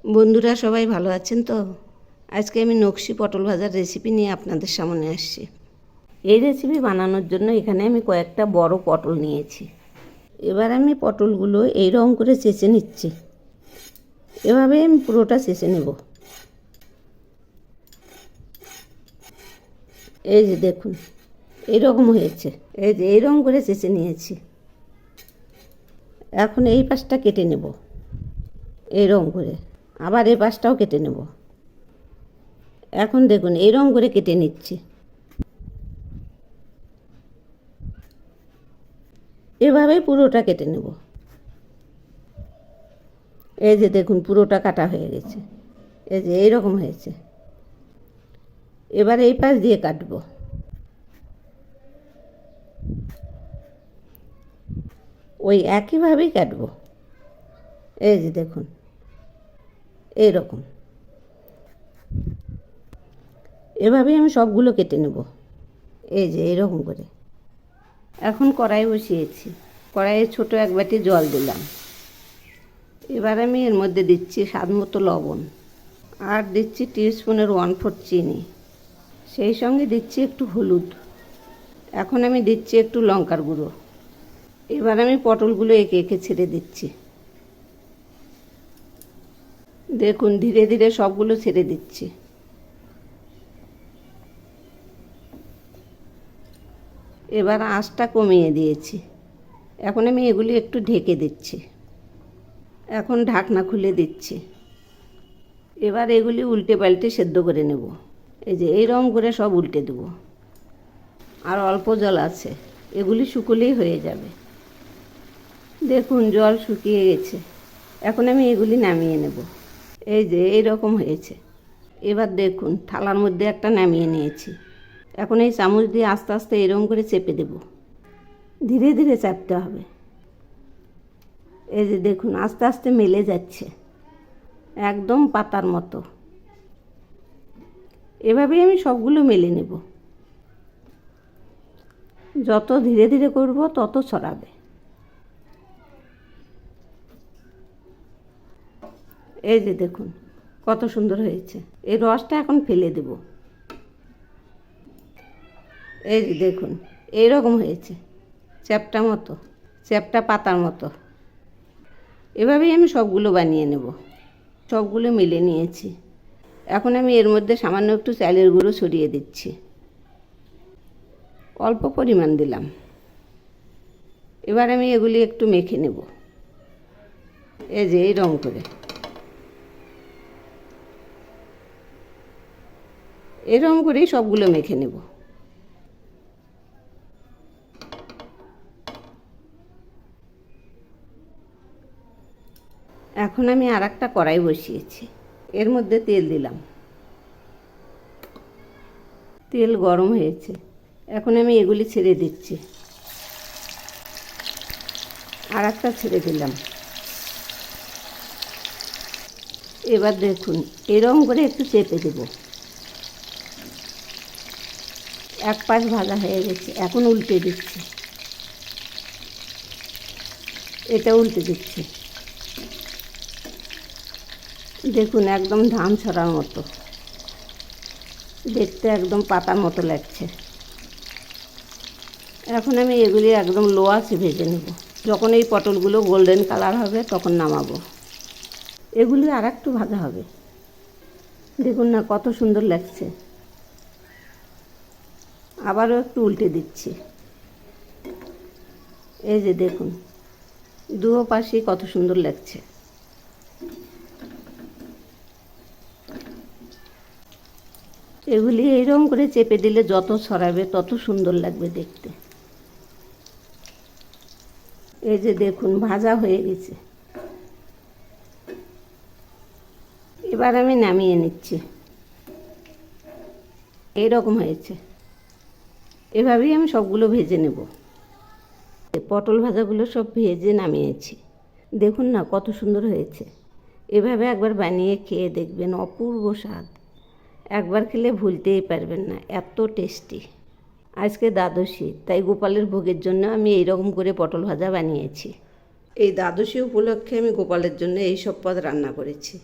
বন্ধুরা সবাই ভালো আছেন তো? আজকে আমি নকশি পটল ভাজার রেসিপি নিয়ে আপনাদের সামনে আসছি। এই রেসিপি বানানোর জন্য এখানে আমি কয়েকটা বড় পটল নিয়েছি। এবার আমি পটলগুলো এই রকম করে চেঁচে নিচ্ছি। এভাবে আমি পুরোটা চেঁচে নেব। এই যে দেখুন, এইরকম হয়েছে। এই যে এইরকম করে চেঁচে নিয়েছি। এখন এই পাশটা কেটে নেব এইরকম করে, আবার এই পাশটাও কেটে নেব। এখন দেখুন এইরকম করে কেটে নিচ্ছি। এভাবেই পুরোটা কেটে নেব। এই যে দেখুন পুরোটা কাটা হয়ে গেছে। এই যে এইরকম হয়েছে। এবার এই পাশ দিয়ে কাটবো। ওই একইভাবেই কাটবো। এই যে দেখুন এইরকম। এভাবেই আমি সবগুলো কেটে নেব। এই যে এইরকম করে। এখন কড়াই বসিয়েছি। কড়াইয়ে ছোট এক বাটি জল দিলাম। এবার আমি এর মধ্যে দিচ্ছি স্বাদ মতো লবণ, আর দিচ্ছি টিস্পুনের 1/4 চিনি, সেই সঙ্গে দিচ্ছি একটু হলুদ। এখন আমি দিচ্ছি একটু লঙ্কার গুঁড়ো। এবার আমি পটলগুলো একে একে ছেড়ে দিচ্ছি। দেখুন ধীরে ধীরে সবগুলো ছেড়ে দিচ্ছি। এবার আঁচটা কমিয়ে দিয়েছি। এখন আমি এগুলি একটু ঢেকে দিচ্ছি। এখন ঢাকনা খুলে দিচ্ছি। এবার এগুলি উল্টে পাল্টে সেদ্ধ করে নেব। এই যে এইরকম করে সব উল্টে দেবো। আর অল্প জল আছে, এগুলি শুকোলেই হয়ে যাবে। দেখুন জল শুকিয়ে গেছে। এখন আমি এগুলি নামিয়ে নেব। এই যে এইরকম হয়েছে। এবার দেখুন থালার মধ্যে একটা নামিয়ে নিয়েছি। এখন এই চামচ দিয়ে আস্তে আস্তে এরকম করে চেপে দেব। ধীরে ধীরে চাপতে হবে। এই যে দেখুন আস্তে আস্তে মেলে যাচ্ছে, একদম পাতার মতো। এভাবেই আমি সবগুলো মেলে নেব। যত ধীরে ধীরে করব তত ছড়াবে। এই যে দেখুন কত সুন্দর হয়েছে। এই রসটা এখন ফেলে দেব। এই যে দেখুন এইরকম হয়েছে, চ্যাপ্টা মতো, চ্যাপ্টা পাতার মতো। এভাবেই আমি সবগুলো বানিয়ে নেব। সবগুলো মিলে নিয়েছি। এখন আমি এর মধ্যে সামান্য একটু চালের গুঁড়ো ছড়িয়ে দিচ্ছি। অল্প পরিমাণ দিলাম। এবার আমি এগুলি একটু মেখে নেব। এই যে এই রং করে, এরকম করেই সবগুলো মেখে নেব। এখন আমি আর একটা কড়াই বসিয়েছি। এর মধ্যে তেল দিলাম। তেল গরম হয়েছে। এখন আমি এগুলি ছেড়ে দিচ্ছি। আর একটা ছেড়ে দিলাম। এবার দেখুন এরকম করে একটু চেপে দেব। এক পাশ ভাজা হয়ে গেছে। এখন উল্টে দিচ্ছি। এটা উল্টে দিচ্ছি। দেখুন একদম ধান ছড়ার মতো, দেখতে একদম পাতার মতো লাগছে। এখন আমি এগুলি একদম লো আঁচে ভেজে নেব। যখন এই পটলগুলো গোল্ডেন কালার হবে তখন নামাবো। এগুলি আর একটু ভাজা হবে। দেখুন না কত সুন্দর লাগছে। আবারও একটু উল্টে দিচ্ছি। এই যে দেখুন দুও পাশেই কত সুন্দর লাগছে। এগুলি এইরকম করে চেপে দিলে যত ছড়াবে তত সুন্দর লাগবে দেখতে। এই যে দেখুন ভাজা হয়ে গেছে। এবার আমি নামিয়ে নিচ্ছি। এইরকম হয়েছে। এভাবেই আমি সবগুলো ভেজে নেব। পটল ভাজাগুলো সব ভেজে নামিয়েছি। দেখুন না কত সুন্দর হয়েছে। এভাবে একবার বানিয়ে খেয়ে দেখবেন, অপূর্ব স্বাদ। একবার খেলে ভুলতেই পারবেন না, এত টেস্টি। আজকে দ্বাদশী, তাই গোপালের ভোগের জন্য আমি এইরকম করে পটল ভাজা বানিয়েছি। এই দ্বাদশী উপলক্ষে আমি গোপালের জন্য এই সব পদ রান্না করেছি।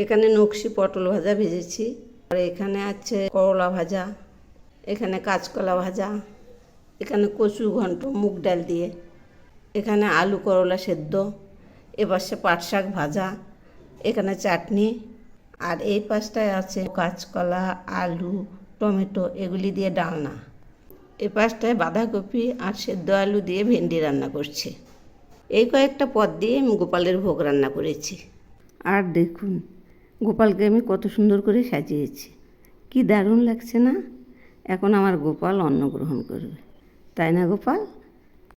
এখানে নকশি পটল ভাজা ভেজেছি, আর এখানে আছে করলা ভাজা, এখানে কাঁচকলা ভাজা, এখানে কচু ঘন্ট মুগ ডাল দিয়ে, এখানে আলু করলা সেদ্ধ, এপাশে পাট শাক ভাজা, এখানে চাটনি, আর এই পাশটায় আছে কাঁচকলা, আলু, টমেটো এগুলি দিয়ে ডালনা। এই পাশটায় বাঁধাকপি আর সেদ্ধ আলু দিয়ে ভেন্ডি রান্না করছে। এই কয়েকটা পদ দিয়ে আমি গোপালের ভোগ রান্না করেছি। আর দেখুন গোপালকে আমি কত সুন্দর করে সাজিয়েছি, কি দারুণ লাগছে না? এখন আমার গোপাল অন্ন গ্রহণ করবে, তাই না গোপাল?